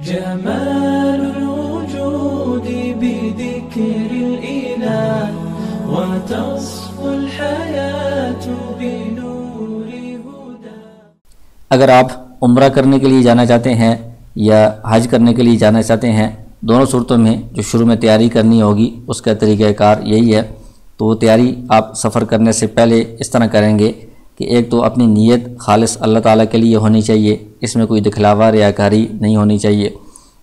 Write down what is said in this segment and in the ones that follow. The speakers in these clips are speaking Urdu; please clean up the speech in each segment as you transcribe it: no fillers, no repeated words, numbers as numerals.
جمال الوجود بذكر الإله وتصفو الحياة بنور هدى۔ اگر آپ عمرہ کرنے کے لیے جانا چاہتے ہیں یا حج کرنے کے لیے جانا چاہتے ہیں، دونوں صورتوں میں جو شروع میں تیاری کرنی ہوگی اس کا طریقہ کار یہی ہے۔ تو وہ تیاری آپ سفر کرنے سے پہلے اس طرح کریں گے کہ ایک تو اپنی نیت خالص اللہ تعالیٰ کے لیے ہونی چاہیے، اس میں کوئی دکھلاوا ریاکاری نہیں ہونی چاہیے،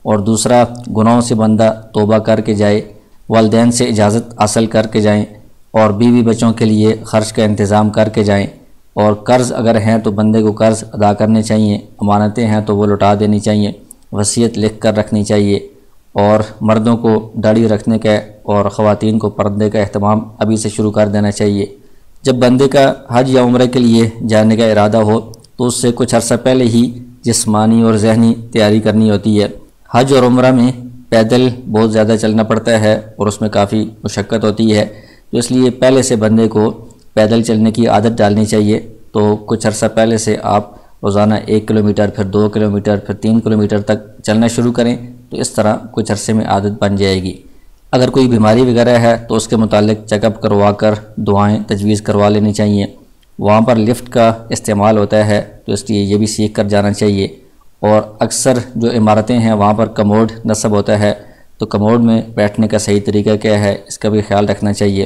اور دوسرا گناہوں سے بندہ توبہ کر کے جائے، والدین سے اجازت حاصل کر کے جائیں، اور بیوی بچوں کے لیے خرچ کا انتظام کر کے جائیں، اور قرض اگر ہیں تو بندے کو قرض ادا کرنے چاہیے، امانتیں ہیں تو وہ لوٹا دینی چاہیے، وصیت لکھ کر رکھنی چاہیے، اور مردوں کو داڑھی رکھنے کا اور خواتین کو پردے کا اہتمام ابھی سے شروع کر دینا چاہیے۔ جب بندے کا حج یا عمرہ کے لیے جانے کا ارادہ ہو تو اس سے کچھ عرصہ پہلے ہی جسمانی اور ذہنی تیاری کرنی ہوتی ہے۔ حج اور عمرہ میں پیدل بہت زیادہ چلنا پڑتا ہے اور اس میں کافی مشقت ہوتی ہے، تو اس لیے پہلے سے بندے کو پیدل چلنے کی عادت ڈالنی چاہیے۔ تو کچھ عرصہ پہلے سے آپ روزانہ 1 کلومیٹر، پھر 2 کلومیٹر، پھر 3 کلومیٹر تک چلنا شروع کریں، تو اس طرح کچھ عرصے میں عادت بن جائے گی۔ اگر کوئی بیماری وغیرہ ہے تو اس کے متعلق چیک اپ کروا کر دعائیں تجویز کروا لینی چاہیے۔ وہاں پر لفٹ کا استعمال ہوتا ہے تو اس لیے یہ بھی سیکھ کر جانا چاہیے، اور اکثر جو عمارتیں ہیں وہاں پر کموڈ نصب ہوتا ہے، تو کموڈ میں بیٹھنے کا صحیح طریقہ کیا ہے اس کا بھی خیال رکھنا چاہیے۔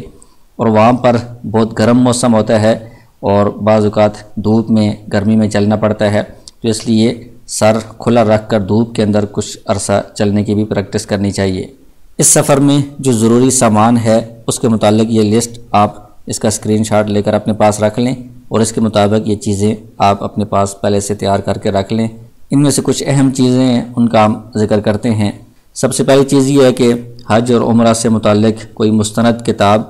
اور وہاں پر بہت گرم موسم ہوتا ہے اور بعض اوقات دھوپ میں گرمی میں چلنا پڑتا ہے، تو اس لیے سر کھلا رکھ کر دھوپ کے اندر کچھ عرصہ چلنے کی بھی پریکٹس کرنی چاہیے۔ اس سفر میں جو ضروری سامان ہے اس کے متعلق یہ لسٹ آپ اس کا اسکرین شاٹ لے کر اپنے پاس رکھ لیں، اور اس کے مطابق یہ چیزیں آپ اپنے پاس پہلے سے تیار کر کے رکھ لیں۔ ان میں سے کچھ اہم چیزیں ہیں، ان کا ہم ذکر کرتے ہیں۔ سب سے پہلی چیز یہ ہے کہ حج اور عمرہ سے متعلق کوئی مستند کتاب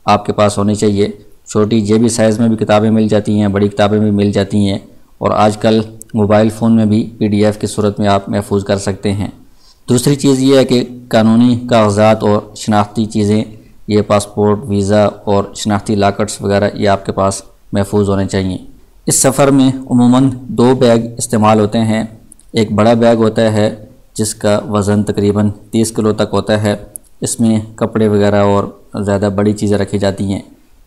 آپ کے پاس ہونی چاہیے۔ چھوٹی جیبی سائز میں بھی کتابیں مل جاتی ہیں، بڑی کتابیں بھی مل جاتی ہیں، اور آج کل موبائل فون میں بھی PDF کی صورت میں آپ محفوظ کر سکتے ہیں۔ دوسری چیز یہ ہے کہ قانونی کاغذات اور شناختی چیزیں، یہ پاسپورٹ، ویزا اور شناختی لاکٹس وغیرہ یہ آپ کے پاس محفوظ ہونے چاہیے۔ اس سفر میں عموماً 2 بیگ استعمال ہوتے ہیں۔ ایک بڑا بیگ ہوتا ہے جس کا وزن تقریباً 30 کلو تک ہوتا ہے، اس میں کپڑے وغیرہ اور زیادہ بڑی چیزیں رکھی جاتی ہیں۔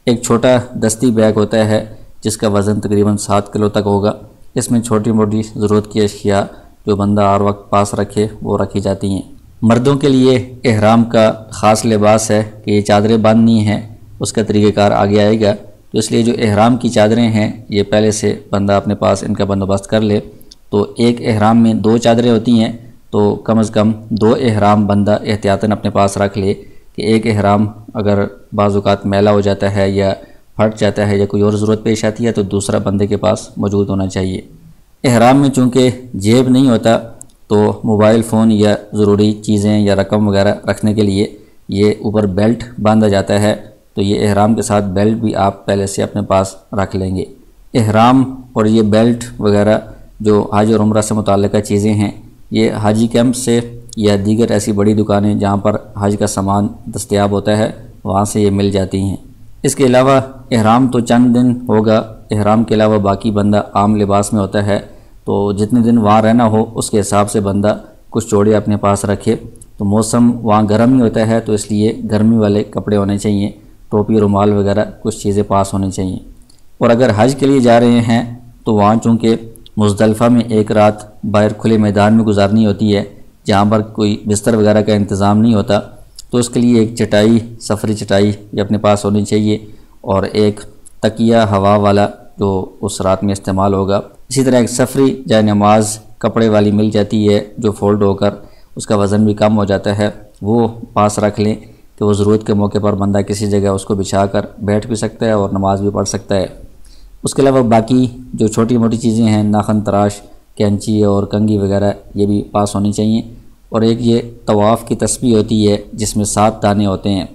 ایک چھوٹا دستی بیگ ہوتا ہے جس کا وزن تقریباً 7 کلو تک ہوگا، اس میں چھوٹی موٹی ضرورت کی اشیاء جو بندہ ہر وقت پاس رکھے وہ رکھی جاتی ہیں۔ مردوں کے لیے احرام کا خاص لباس ہے کہ یہ چادریں باندھنی ہیں، اس کا طریقہ کار آگے آئے گا، تو اس لیے جو احرام کی چادریں ہیں یہ پہلے سے بندہ اپنے پاس ان کا بندوبست کر لے۔ تو ایک احرام میں 2 چادریں ہوتی ہیں، تو کم از کم 2 احرام بندہ احتیاطاً اپنے پاس رکھ لے کہ ایک احرام اگر بعض اوقات میلا ہو جاتا ہے یا پھٹ جاتا ہے یا کوئی اور ضرورت پیش آتی ہے تو دوسرا بندے کے پاس موجود ہونا چاہیے۔ احرام میں چونکہ جیب نہیں ہوتا تو موبائل فون یا ضروری چیزیں یا رقم وغیرہ رکھنے کے لیے یہ اوپر بیلٹ باندھا جاتا ہے، تو یہ احرام کے ساتھ بیلٹ بھی آپ پہلے سے اپنے پاس رکھ لیں گے۔ احرام اور یہ بیلٹ وغیرہ جو حج اور عمرہ سے متعلقہ چیزیں ہیں یہ حاجی کیمپ سے یا دیگر ایسی بڑی دکانیں جہاں پر حج کا سامان دستیاب ہوتا ہے وہاں سے یہ مل جاتی ہیں۔ اس کے علاوہ احرام تو چند دن ہوگا، احرام کے علاوہ باقی بندہ عام لباس میں ہوتا ہے، تو جتنے دن وہاں رہنا ہو اس کے حساب سے بندہ کچھ جوڑے اپنے پاس رکھے۔ تو موسم وہاں گرم ہی ہوتا ہے تو اس لیے گرمی والے کپڑے ہونے چاہیے، ٹوپی، رومال وغیرہ کچھ چیزیں پاس ہونی چاہیے۔ اور اگر حج کے لیے جا رہے ہیں تو وہاں چونکہ مزدلفہ میں ایک رات باہر کھلے میدان میں گزارنی ہوتی ہے جہاں پر کوئی بستر وغیرہ کا انتظام نہیں ہوتا، تو اس کے لیے ایک چٹائی، سفری چٹائی یہ اپنے پاس ہونی چاہیے، اور ایک تکیہ ہوا والا جو اس رات میں استعمال ہوگا۔ اسی طرح ایک سفری جائے نماز کپڑے والی مل جاتی ہے جو فولڈ ہو کر اس کا وزن بھی کم ہو جاتا ہے، وہ پاس رکھ لیں کہ وہ ضرورت کے موقع پر بندہ کسی جگہ اس کو بچھا کر بیٹھ بھی سکتا ہے اور نماز بھی پڑھ سکتا ہے۔ اس کے علاوہ باقی جو چھوٹی موٹی چیزیں ہیں، ناخن تراش، کینچی اور کنگھی وغیرہ یہ بھی پاس ہونی چاہیے۔ اور ایک یہ طواف کی تسبیح ہوتی ہے جس میں 7 دانے ہوتے ہیں،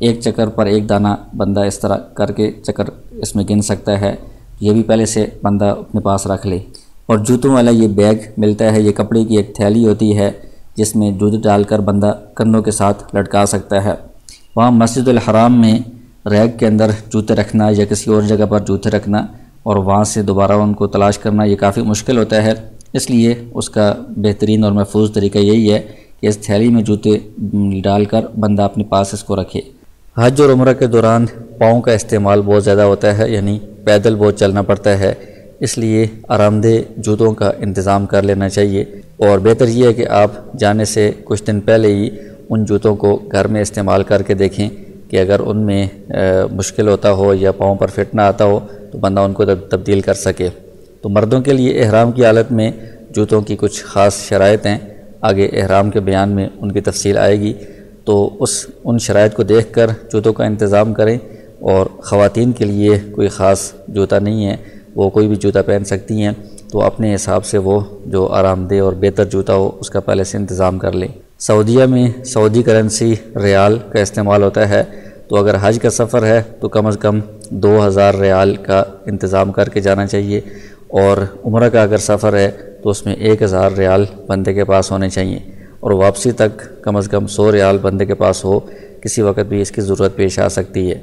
ایک چکر پر ایک دانہ بندہ اس طرح کر کے چکر اس میں گن سکتا ہے، یہ بھی پہلے سے بندہ اپنے پاس رکھ لے۔ اور جوتوں والا یہ بیگ ملتا ہے، یہ کپڑے کی ایک تھیلی ہوتی ہے جس میں جوتے ڈال کر بندہ کندھوں کے ساتھ لٹکا سکتا ہے۔ وہاں مسجد الحرام میں ریک کے اندر جوتے رکھنا یا کسی اور جگہ پر جوتے رکھنا اور وہاں سے دوبارہ ان کو تلاش کرنا یہ کافی مشکل ہوتا ہے، اس لیے اس کا بہترین اور محفوظ طریقہ یہی ہے کہ اس تھیلی میں جوتے ڈال کر بندہ اپنے پاس اس کو رکھے۔ حج اور عمرہ کے دوران پاؤں کا استعمال بہت زیادہ ہوتا ہے، یعنی پیدل بہت چلنا پڑتا ہے، اس لیے آرام دہ جوتوں کا انتظام کر لینا چاہیے، اور بہتر یہ ہے کہ آپ جانے سے کچھ دن پہلے ہی ان جوتوں کو گھر میں استعمال کر کے دیکھیں کہ اگر ان میں مشکل ہوتا ہو یا پاؤں پر فٹ نہ آتا ہو تو بندہ ان کو تبدیل کر سکے۔ تو مردوں کے لیے احرام کی حالت میں جوتوں کی کچھ خاص شرائط ہیں، آگے احرام کے بیان میں ان کی تفصیل آئے گی، تو ان شرائط کو دیکھ کر جوتوں کا انتظام کریں۔ اور خواتین کے لیے کوئی خاص جوتا نہیں ہے، وہ کوئی بھی جوتا پہن سکتی ہیں، تو اپنے حساب سے وہ جو آرام دہ اور بہتر جوتا ہو اس کا پہلے سے انتظام کر لیں۔ سعودیہ میں سعودی کرنسی ریال کا استعمال ہوتا ہے، تو اگر حج کا سفر ہے تو کم از کم 2000 ریال کا انتظام کر کے جانا چاہیے، اور عمرہ کا اگر سفر ہے تو اس میں 1000 ریال بندے کے پاس ہونے چاہیے، اور واپسی تک کم از کم 100 ریال بندے کے پاس ہو، کسی وقت بھی اس کی ضرورت پیش آ سکتی ہے۔